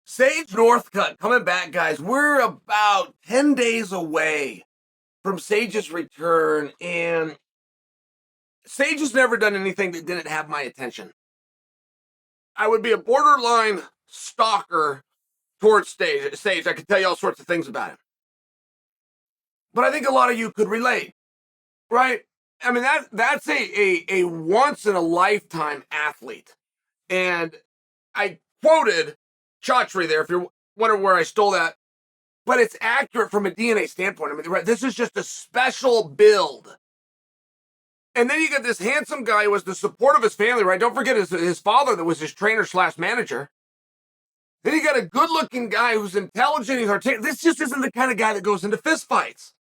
Sage Northcutt coming back, guys. We're about 10 days away from Sage's return, and Sage has never done anything that didn't have my attention. I would be a borderline stalker towards Sage. I could tell you all sorts of things about him. But I think a lot of you could relate, right? I mean, that's a once-in-a-lifetime athlete. And I quoted Chaudhry there, if you're wondering where I stole that. But it's accurate from a DNA standpoint. I mean, right, this is just a special build. And then you get this handsome guy who has the support of his family, right? Don't forget his father that was his trainer/manager. Then you got a good-looking guy who's intelligent, he's articulate. This just isn't the kind of guy that goes into fistfights.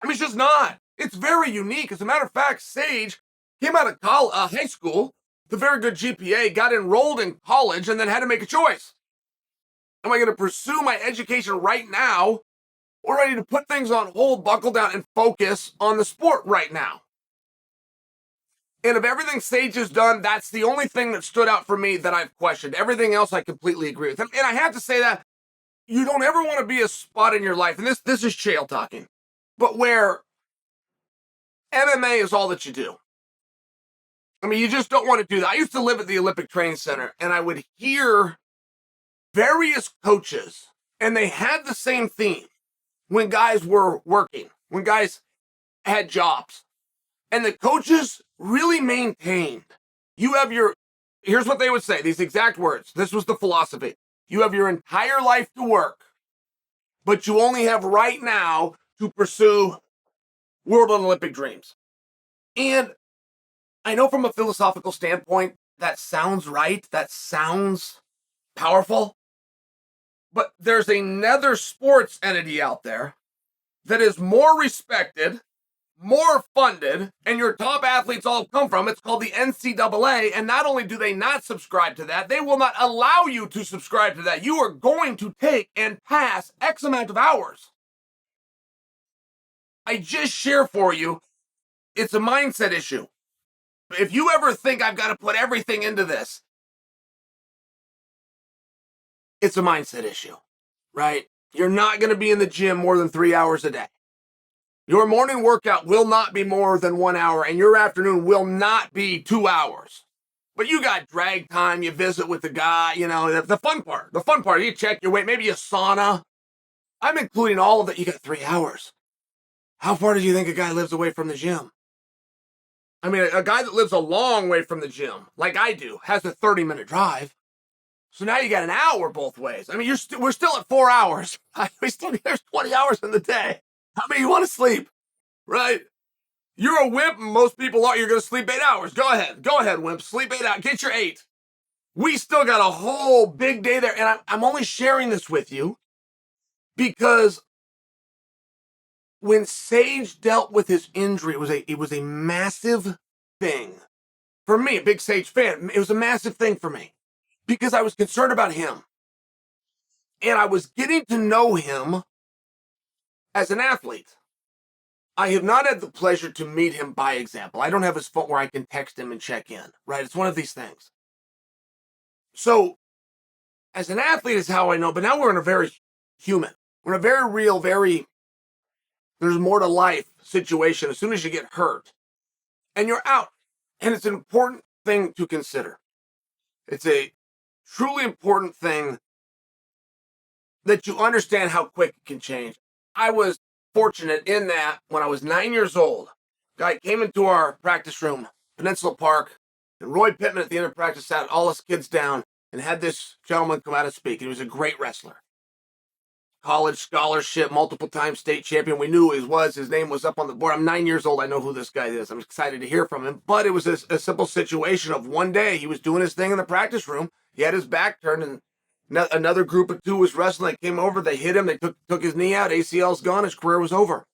I mean, it's just not. It's very unique. As a matter of fact, Sage came out of high school with a very good GPA, got enrolled in college, and then had to make a choice. Am I going to pursue my education right now, or ready to put things on hold, buckle down, and focus on the sport right now? And of everything Sage has done, that's the only thing that stood out for me that I've questioned. Everything else I completely agree with. And I have to say that you don't ever want to be a spot in your life, and this is Chael talking, but where MMA is all that you do. I mean, you just don't want to do that. I used to live at the Olympic Training Center, and I would hear various coaches, and they had the same theme when guys were working, when guys had jobs. And the coaches really maintained, here's what they would say, these exact words. This was the philosophy. You have your entire life to work, but you only have right now to pursue world and Olympic dreams. And I know from a philosophical standpoint, that sounds right. That sounds powerful. But there's another sports entity out there that is more respected, more funded, and your top athletes all come from. It's called the NCAA, and not only do they not subscribe to that, they will not allow you to subscribe to that. You are going to take and pass X amount of hours. I just share for you, it's a mindset issue. If you ever think I've got to put everything into this, it's a mindset issue, right? You're not going to be in the gym more than 3 hours a day. Your morning workout will not be more than 1 hour, and your afternoon will not be 2 hours. But you got drag time, you visit with the guy, the fun part, you check your weight, maybe a sauna. I'm including all of that. You got 3 hours. How far do you think a guy lives away from the gym? I mean, a guy that lives a long way from the gym, like I do, has a 30-minute drive. So now you got an hour both ways. I mean, we're still at 4 hours. There's 20 hours in the day. How many you want to sleep, right? You're a wimp, and most people are. You're going to sleep 8 hours. Go ahead, wimp. Sleep 8 hours. Get your 8. We still got a whole big day there, and I'm only sharing this with you because when Sage dealt with his injury, it was a massive thing for me. A big Sage fan. It was a massive thing for me because I was concerned about him, and I was getting to know him as an athlete. I have not had the pleasure to meet him by example. I don't have his phone where I can text him and check in, right? It's one of these things. So, as an athlete is how I know, but now we're in a very human, we're in a very real, there's more to life situation as soon as you get hurt and you're out. And it's an important thing to consider. It's a truly important thing that you understand how quick it can change. I was fortunate in that when I was 9 years old, a guy came into our practice room, Peninsula Park, and Roy Pittman at the end of practice sat all us kids down and had this gentleman come out and speak. He was a great wrestler. College scholarship, multiple-time state champion. We knew who he was. His name was up on the board. I'm 9 years old. I know who this guy is. I'm excited to hear from him. But it was a simple situation of one day he was doing his thing in the practice room. He had his back turned, and another group of two was wrestling. They came over, they hit him, they took his knee out, ACL's gone, his career was over.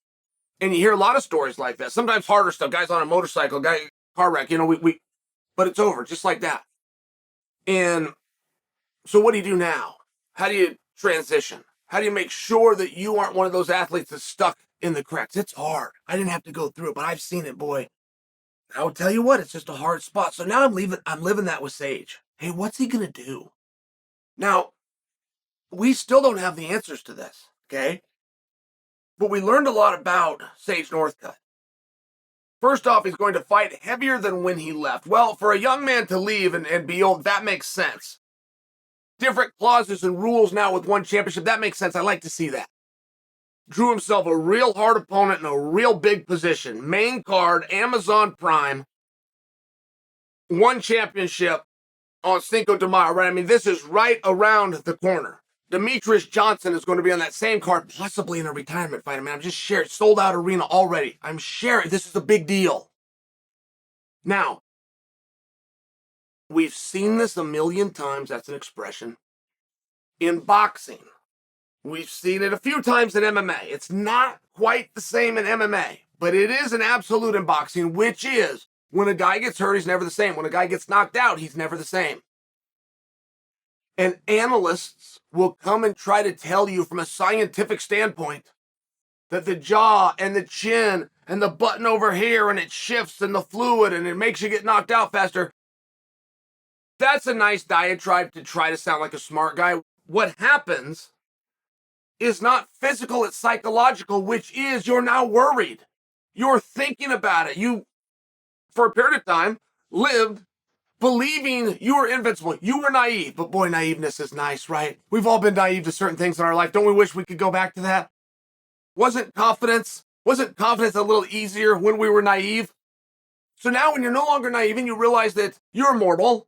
And you hear a lot of stories like that. Sometimes harder stuff, guys on a motorcycle, car wreck, but it's over, just like that. And so what do you do now? How do you transition? How do you make sure that you aren't one of those athletes that's stuck in the cracks? It's hard. I didn't have to go through it, but I've seen it, boy. I will tell you what, it's just a hard spot. So now I'm living that with Sage. Hey, what's he going to do? Now, we still don't have the answers to this, okay? But we learned a lot about Sage Northcutt. First off, he's going to fight heavier than when he left. Well, for a young man to leave and be old, that makes sense. Different clauses and rules now with one championship, that makes sense. I like to see that. Drew himself a real hard opponent in a real big position. Main card, Amazon Prime. One championship on Cinco de Mayo, right? I mean, this is right around the corner. Demetrius Johnson is going to be on that same card, possibly in a retirement fight. I mean, I'm just sharing. Sold out arena already. I'm sharing. This is a big deal. Now, we've seen this a million times. That's an expression. In boxing. We've seen it a few times in MMA. It's not quite the same in MMA, but it is an absolute in boxing, which is when a guy gets hurt, he's never the same. When a guy gets knocked out, he's never the same. And analysts will come and try to tell you from a scientific standpoint that the jaw and the chin and the button over here and it shifts and the fluid and it makes you get knocked out faster. That's a nice diatribe to try to sound like a smart guy. What happens is not physical, it's psychological, which is you're now worried. You're thinking about it. You, for a period of time, lived believing you were invincible. You were naive, but boy, naiveness is nice, right? We've all been naive to certain things in our life. Don't we wish we could go back to that? Wasn't confidence a little easier when we were naive? So now when you're no longer naive and you realize that you're mortal,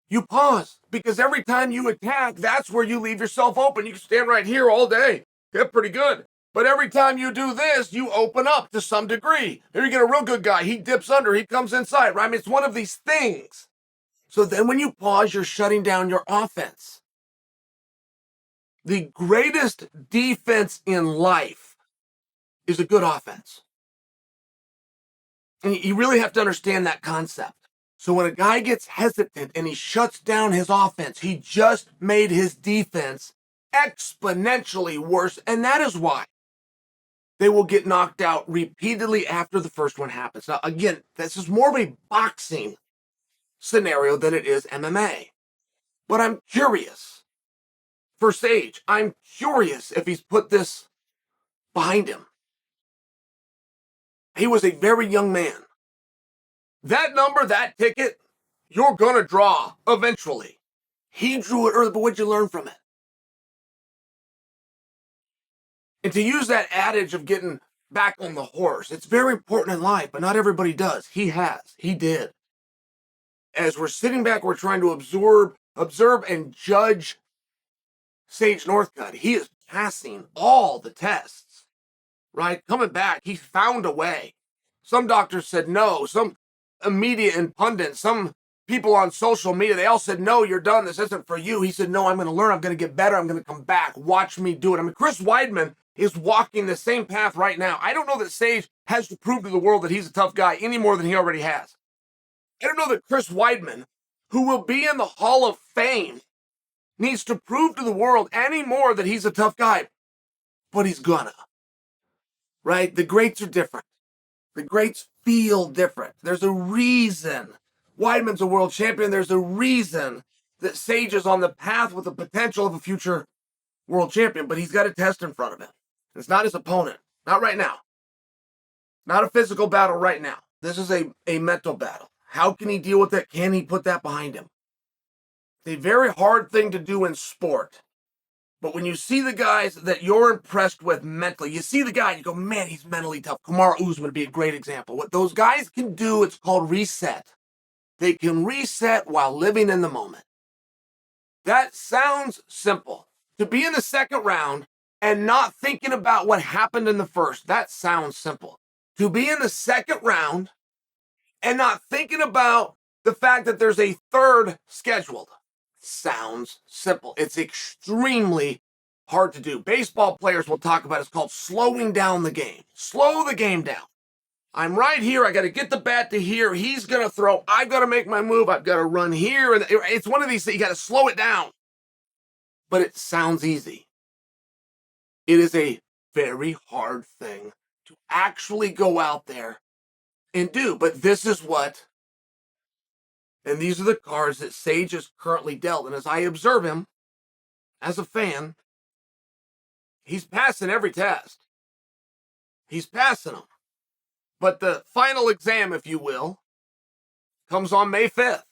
you pause, because every time you attack, that's where you leave yourself open. You can stand right here all day. Get pretty good. But every time you do this, you open up to some degree. Here you get a real good guy. He dips under. He comes inside, right? I mean, it's one of these things. So then when you pause, you're shutting down your offense. The greatest defense in life is a good offense. And you really have to understand that concept. So when a guy gets hesitant and he shuts down his offense, he just made his defense exponentially worse. And that is why they will get knocked out repeatedly after the first one happens. Now, again, this is more of a boxing scenario than it is MMA. But I'm curious. For Sage, I'm curious if he's put this behind him. He was a very young man. That number, that ticket, you're going to draw eventually. He drew it early, but what'd you learn from it? And to use that adage of getting back on the horse, it's very important in life, but not everybody does. He has. He did. As we're sitting back, we're trying to observe and judge Sage Northcutt. He is passing all the tests, right? Coming back, he found a way. Some doctors said no. Some media and pundits, some people on social media, they all said, no, you're done. This isn't for you. He said, no, I'm going to learn. I'm going to get better. I'm going to come back. Watch me do it. I mean, Chris Weidman is walking the same path right now. I don't know that Sage has to prove to the world that he's a tough guy any more than he already has. I don't know that Chris Weidman, who will be in the Hall of Fame, needs to prove to the world any more that he's a tough guy. But he's gonna. Right? The greats are different. The greats feel different. There's a reason Weidman's a world champion. There's a reason that Sage is on the path with the potential of a future world champion, but he's got a test in front of him. It's not his opponent. Not right now. Not a physical battle right now. This is a mental battle. How can he deal with it? Can he put that behind him? It's a very hard thing to do in sport. But when you see the guys that you're impressed with mentally, you see the guy and you go, man, he's mentally tough. Kamaru Usman would be a great example. What those guys can do, it's called reset. They can reset while living in the moment. That sounds simple. To be in the second round and not thinking about what happened in the first, that sounds simple. To be in the second round and not thinking about the fact that there's a third scheduled, sounds simple. It's extremely hard to do. Baseball players will talk about it. It's called slowing down the game. Slow the game down. I'm right here. I got to get the bat to here. He's going to throw. I've got to make my move. I've got to run here. And it's one of these things. You got to slow it down. But it sounds easy. It is a very hard thing to actually go out there and do. But this is what, and these are the cards that Sage is currently dealt. And as I observe him, as a fan, he's passing every test. He's passing them. But the final exam, if you will, comes on May 5th.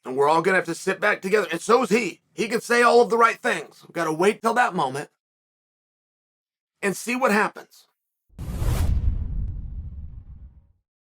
And we're all going to have to sit back together. And so is he. He can say all of the right things. We've got to wait till that moment and see what happens.